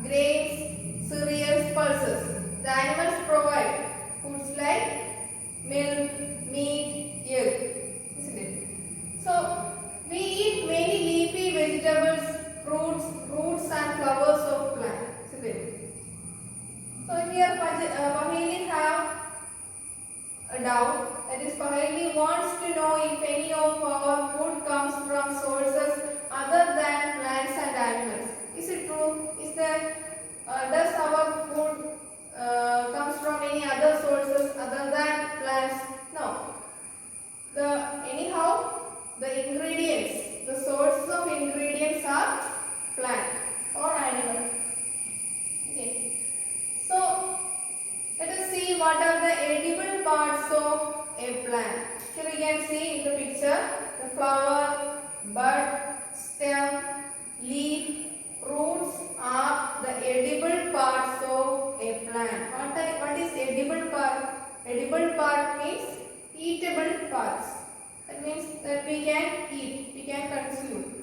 grains, cereals, pulses. The animals provide foods like milk, meat, egg, isn't it? So we eat many leafy vegetables, fruits, roots and flowers of plants, isn't it? So here Paheli have a doubt, that is Paheli wants to know if any of our food comes from sources other than plants and animals. Is it true? Is there does our food comes from any other sources other than plants? No. Anyhow the ingredients, the sources of ingredients are plant or animal. Okay. So let us see what are the edible parts of a plant. Here we can see in the picture the flower, bud, stem, leaf, roots are the edible parts of a plant. What is edible part? Edible part means eatable parts. That means that we can eat, we can consume.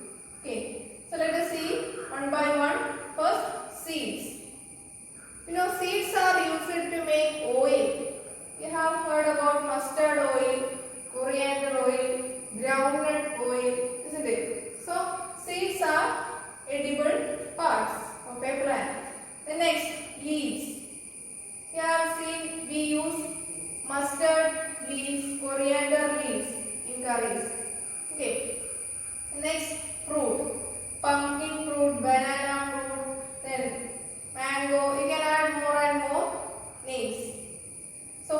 Okay. So let us see one by one. First, seeds. You know, seeds are used to make oil. You have heard about mustard oil, coriander oil, groundnut oil, isn't it? So seeds are edible parts of a plant. The next, leaves. You have seen we use mustard leaves, coriander leaves in curries. Okay. The next, fruit. Pumpkin fruit, banana fruit, then mango. You can add more and more names. So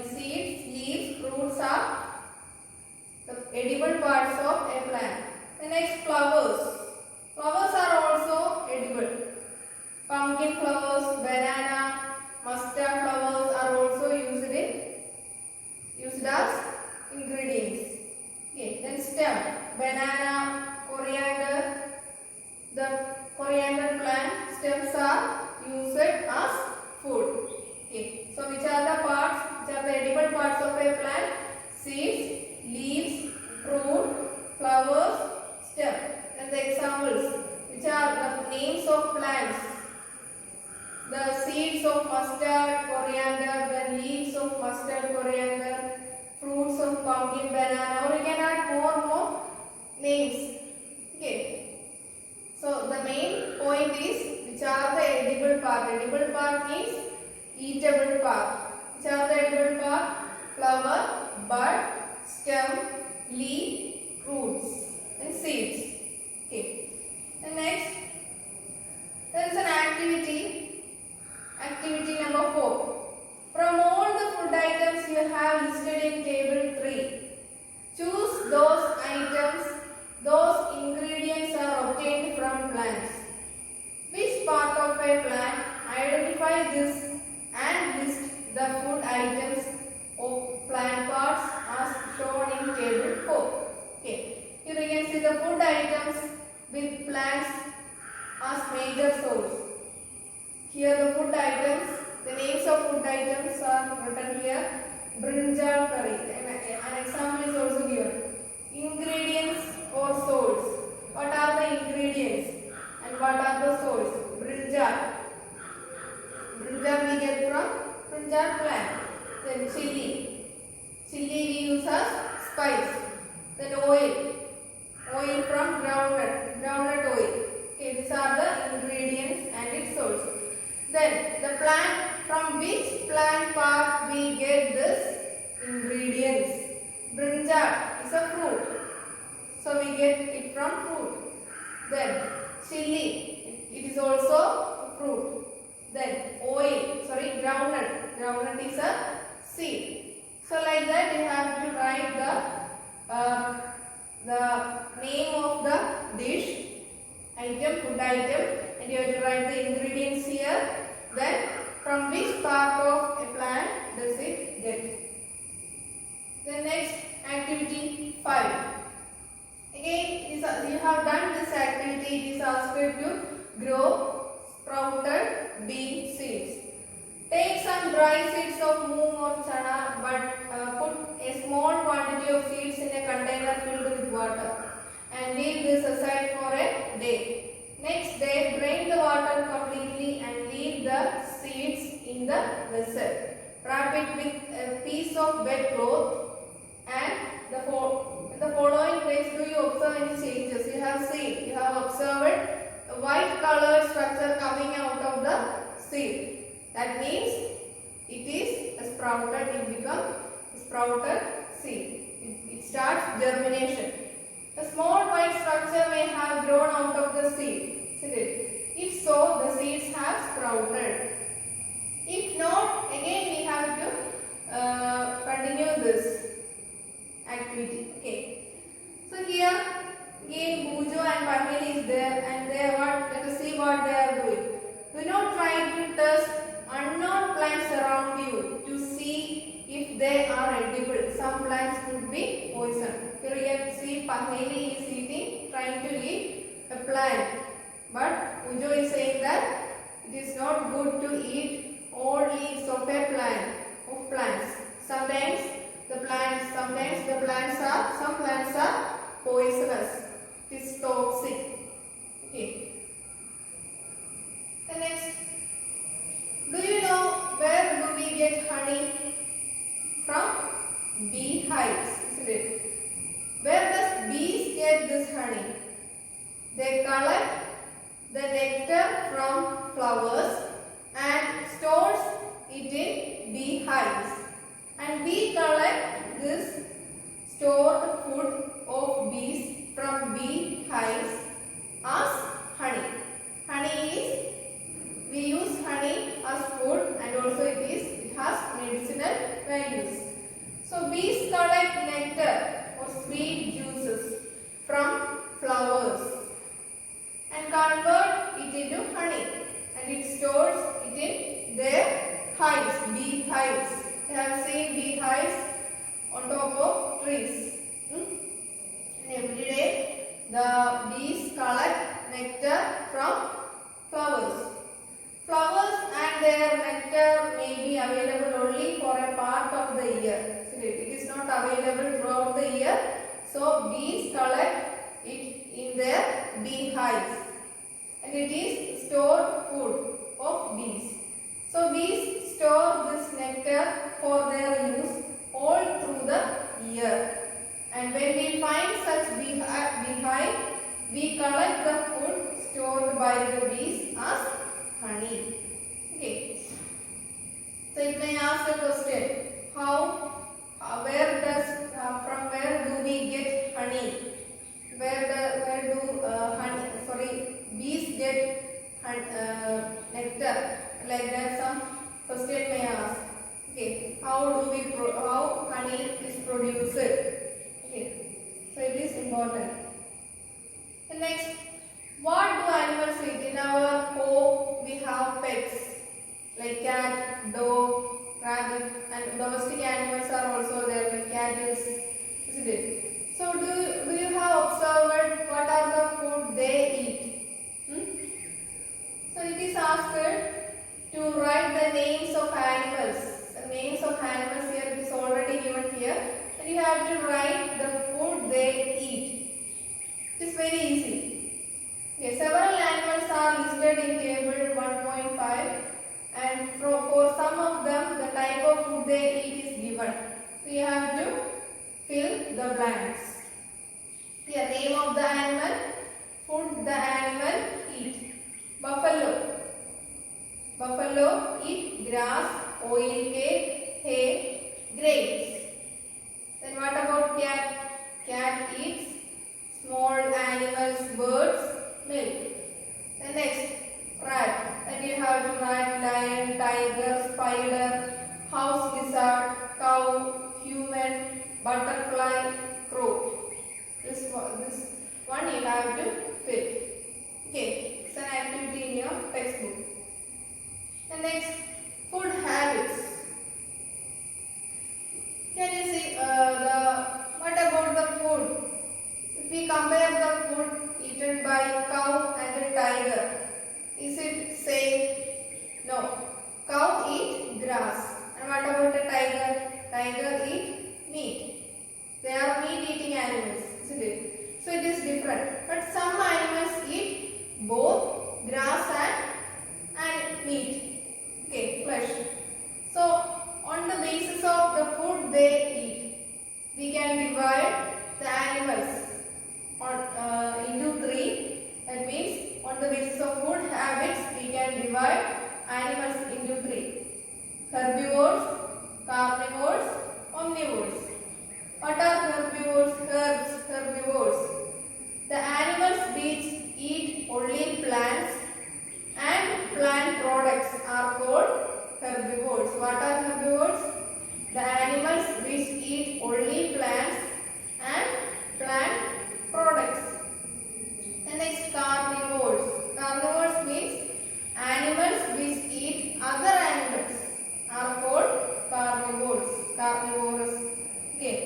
seeds, leaves, fruits are the edible parts of a plant. The next, flowers. Flowers are also edible. Pumpkin flowers, banana, mustard flowers are also used as ingredients. Okay. Then stem, banana, coriander. The coriander plant stems are used as food. Okay. So which are the parts? Which are the edible parts of a plant? Seeds, leaves, fruit, flowers, stem. And the examples. Which are the names of plants? The seeds of mustard, coriander, the leaves of mustard, coriander, fruits of pumpkin, banana. Or you can add more names. Okay. So the main point is which are the edible part. Edible part means eatable part. Which are the edible part? Flower, bud, stem, leaf, roots and seeds. Okay. And next, there is an activity. Activity number 4. From all the food items you have listed in table 3, choose those items, those ingredients are obtained from plants. Which part of a plant? Identify this and list the food items of plant parts as shown in table 4. Okay. Here you can see the food items with plants as major source. Here the food items, the names of food items are written here. Brinjal curry. An example is also given. Ingredients or source. What are the ingredients and what are the source? Brinjal. Brinjal we get from brinjal plant. Then chili. Chili we use as spice. Then oil. Oil from groundnut. Groundnut oil. Okay, these are the ingredients and its source. Then the plant, from which plant part we get this ingredients? Brinjal is a fruit. So we get it from fruit. Then chili, it is also a fruit. Then groundnut. Groundnut is a seed. So like that you have to write the name of the dish, food item, and you have to write the ingredients here. Then from which part of a plant does it get? The next, activity 5. Again, you have done this activity. It is asked you to grow sprouted bean seeds. Take some dry seeds of moong or chana, but put a small quantity of seeds in a container filled with water and leave this aside for a day. Next day, drain the water in the vessel. Wrap it with a piece of wet cloth and in the following place do you observe any changes? You have observed a white colored structure coming out of the seed. That means it is a sprouted, it becomes sprouted seed. It starts germination. A small white structure may have grown out of the seed. Isn't it? If so, the seeds have sprouted. If not, again we have to continue this activity. Okay. So here again Bujo and Paheli is there, and they are what? Let us see what they are doing. Do not try to test unknown plants around you to see if they are edible. Some plants could be poison. Here you can see Paheli is eating, trying to eat a plant. But Bujo is saying that it is not good to eat all leaves of a plant, of plants. Sometimes the plants are poisonous. It is toxic. Okay. The next, do you know where do we get honey from? Beehives, isn't it? Where does bees get this honey? They collect the nectar from flowers and stores it in beehives. And we collect this stored food of bees from beehives as honey. We use honey as food, and also it has medicinal values. So bees collect nectar or sweet juices from flowers and convert it into honey, and it stores it in their hives, beehives. You have seen beehives on top of trees. And every day the bees collect nectar from flowers. Flowers and their nectar may be available only for a part of the year. It is not available throughout the year. So bees collect it in their beehives, and it is stored food of bees. So bees store this nectar for their use all through the year. And when we find such beehive, we collect the food stored by the bees as honey. Okay. So it may ask a question: from where do we get honey? Bees get nectar? Like that, some question may ask. Okay, how honey is produced? Okay, so it is important. And next, what do animals eat? In our home, we have pets like cat, dog, rabbit, and domestic animals are also there like cattle, isn't it? So do you have observed what are the food they eat? So it is asked to write the names of animals. The names of animals here, it is already given here. And you have to write the food they eat. It is very easy. Okay, several animals are listed in table 1.5, and for some of them the type of food they eat is given. So you have to fill the blanks. Here, name of the animal, food the animal eat. Buffalo eat grass, oil cake, hay, grapes. Then what about cat? Cat eats small animals, birds, milk. Then next, rat. Then you have to write lion, tiger, spider, house lizard, cow, human, butterfly, crow. This one you have to fill. Okay, it's an activity in your textbook. And next, food habits. Can you see what about the food? If we compare the food eaten by cow and a tiger, is it same? No. Cow eat grass. And what about a tiger? Tiger eat meat. They are meat eating animals, isn't it? So it is different. But some animals eat both grass and meat. Okay, flesh. the basis of food habits, we can divide animals into three: herbivores, carnivores, omnivores. What are herbivores? Herbivores. The animals which eat only plants and plant products are called herbivores. What are herbivores? The animals which eat only plants and plant products. The next, carnivores. Carnivores means animals which eat other animals are called carnivores. Carnivorous. Okay.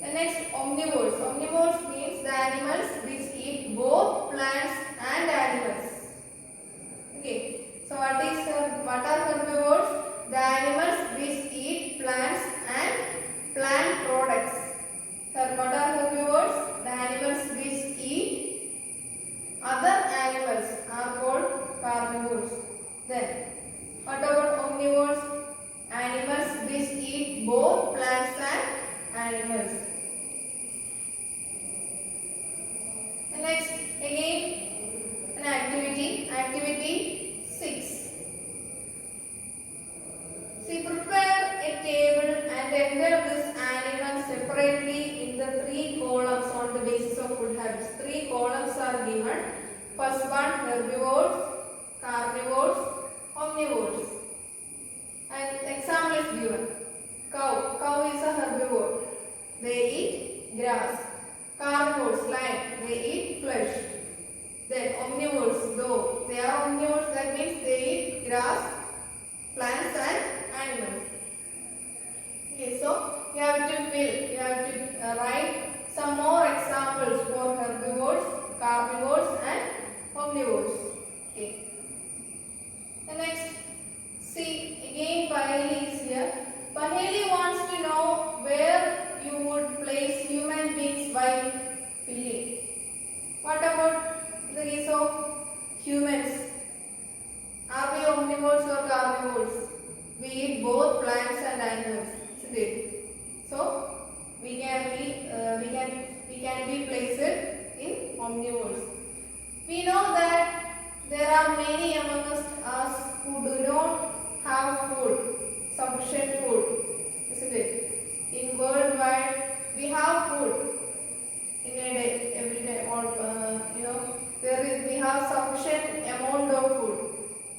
The next, omnivores. Omnivores means the animals which eat both plants and animals. Okay. So what are herbivores? The animals which eat plants and plant products. What are herbivores? The animals which eat other animals are called carnivores. Then what about omnivores? Animals which eat both plants and animals. And next, again an activity. Activity 6. See, prepare a table and enter this animal separately in the 3 columns on the basis of food habits. 3 columns are given. First one, herbivores, carnivores, omnivores. And example is given. Cow. Cow is a herbivore. They eat grass. Carnivores, lion. They eat flesh. Then omnivores, though they are omnivores, that means they eat grass, plants and animals. Okay, so you have to write some more examples for herbivores, carnivores and omnivores. Okay. The next, see again Paheli is here. Paheli wants to know where you would place human beings while filling. What about the case of humans? Are we omnivores or carnivores? We eat both plants and animals, isn't it? So we can be placed in omnivores. We know that there are many among us who do not have food, sufficient food, isn't it? In worldwide, we have food in a day, every day, or we have sufficient amount of food.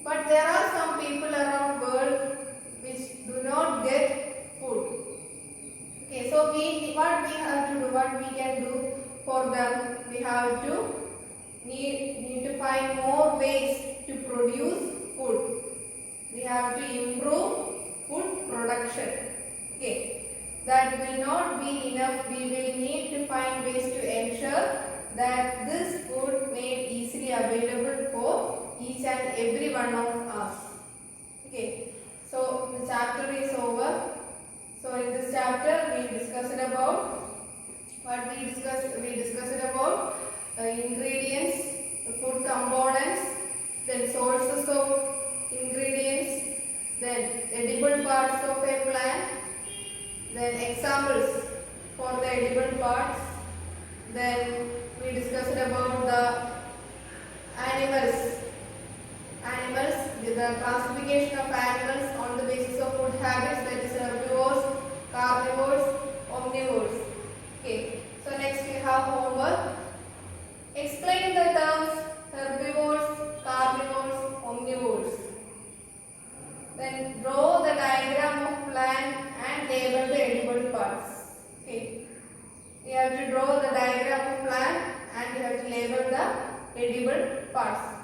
But there are some people around the world which do not get food. Okay, so what we can do for them, we have to need to find more ways to produce food. We have to improve food production. Okay, that will not be enough. We will need to find ways to ensure that this food made easily available for each and every one of us. Okay, so the chapter is over. So in this chapter we discussed about ingredients, food components, then sources of ingredients, then edible parts of a plant, then examples for the edible parts, then we discussed about the animals, the classification of animals on the basis of food habits, that is herbivores, carnivores, omnivores. Okay, so next we have homework. Explain the terms herbivores, carnivores, omnivores. Then draw the diagram of plant and label the edible parts. Okay, you have to draw the diagram of plant and you have to label the edible parts.